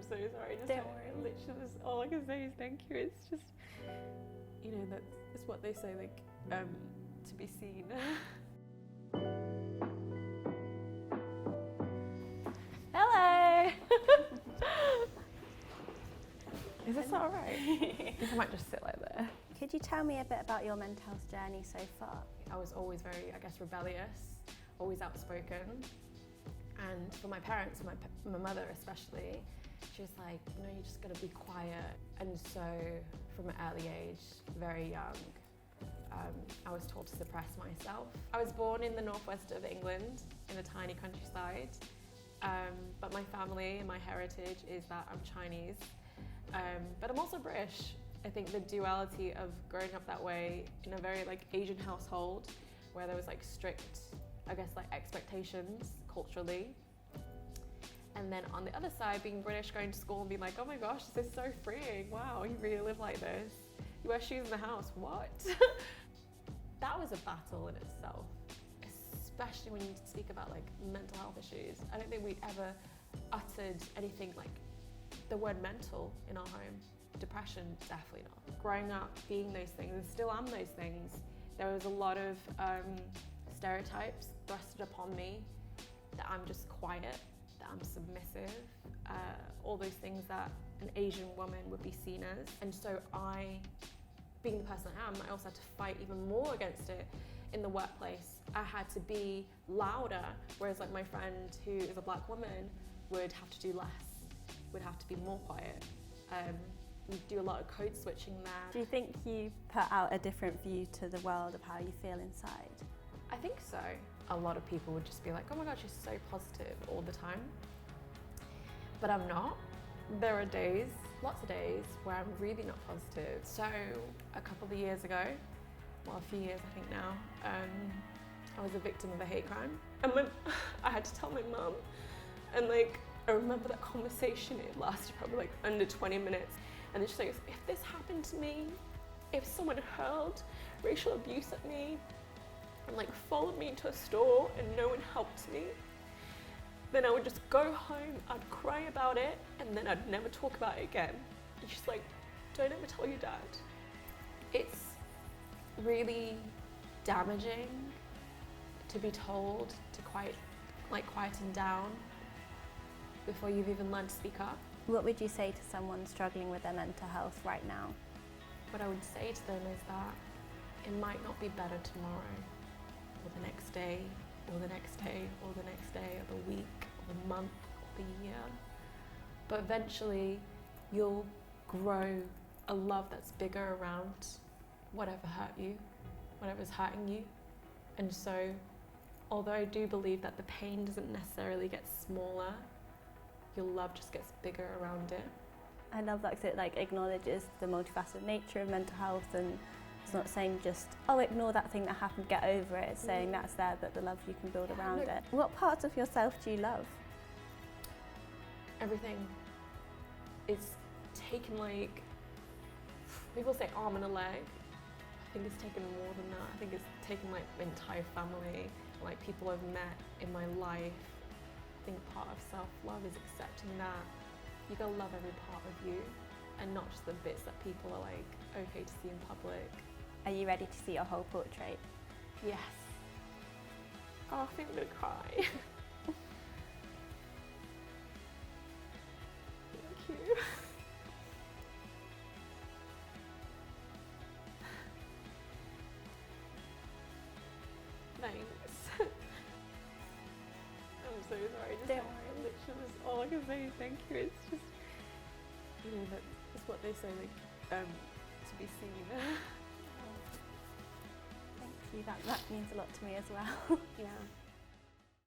so sorry. Just Don't worry. Literally, all I can say is thank you. It's just, you know, that's what they say, like, to be seen. Hello! Is this all right? I think I might just sit like there. Could you tell me a bit about your mental health journey so far? I was always very, I guess, rebellious, always outspoken. And for my parents, my mother especially, she was like, you know, you just gotta be quiet. And so from an early age, very young, I was told to suppress myself. I was born in the northwest of England, in a tiny countryside. But my family and my heritage is that I'm Chinese. But I'm also British. I think the duality of growing up that way in a very like Asian household where there was like strict, I guess, like expectations culturally. And then on the other side, being British, going to school and being like, oh my gosh, this is so freeing. Wow, you really live like this. You wear shoes in the house, what? That was a battle in itself, especially when you speak about like mental health issues. I don't think we ever uttered anything like the word mental in our home. Depression, definitely not. Growing up, being those things, and still am those things, there was a lot of stereotypes thrusted upon me that I'm just quiet, that I'm submissive, all those things that an Asian woman would be seen as. And so I, being the person I am, I also had to fight even more against it in the workplace. I had to be louder, whereas like my friend who is a black woman would have to do less, would have to be more quiet. We do a lot of code switching there. Do you think you put out a different view to the world of how you feel inside? I think so. A lot of people would just be like, oh my gosh, you're so positive all the time. But I'm not. There are days, lots of days, where I'm really not positive. So a couple of years ago, well, a few years I think now, I was a victim of a hate crime. And I had to tell my mum. And like, I remember that conversation, it lasted probably like under 20 minutes. And then she's like, if this happened to me, if someone hurled racial abuse at me and like followed me into a store and no one helped me, then I would just go home, I'd cry about it, and then I'd never talk about it again. And she's like, don't ever tell your dad. It's really damaging to be told to quieten down before you've even learned to speak up. What would you say to someone struggling with their mental health right now? What I would say to them is that it might not be better tomorrow, or the next day, or the next day, or the next day, or the week, or the month, or the year. But eventually, you'll grow a love that's bigger around whatever hurt you, whatever's hurting you. And so, although I do believe that the pain doesn't necessarily get smaller, your love just gets bigger around it. I love that because it like acknowledges the multifaceted nature of mental health, and it's not saying just, oh, ignore that thing that happened, get over it. It's saying that's there, but the love you can build around it. What parts of yourself do you love? Everything. It's taken like, people say arm and a leg. I think it's taken more than that. I think it's taken like my entire family, like people I've met in my life. I think part of self-love is accepting that you gotta love every part of you and not just the bits that people are like okay to see in public. Are you ready to see your whole portrait? Yes. Oh, I think I'm gonna cry. Thank you. Thanks. I'm so sorry. Don't worry. Literally, all I can say is thank you. It's just, you know, that's what they say, like, to be seen. Thank you, that means a lot to me as well. Yeah.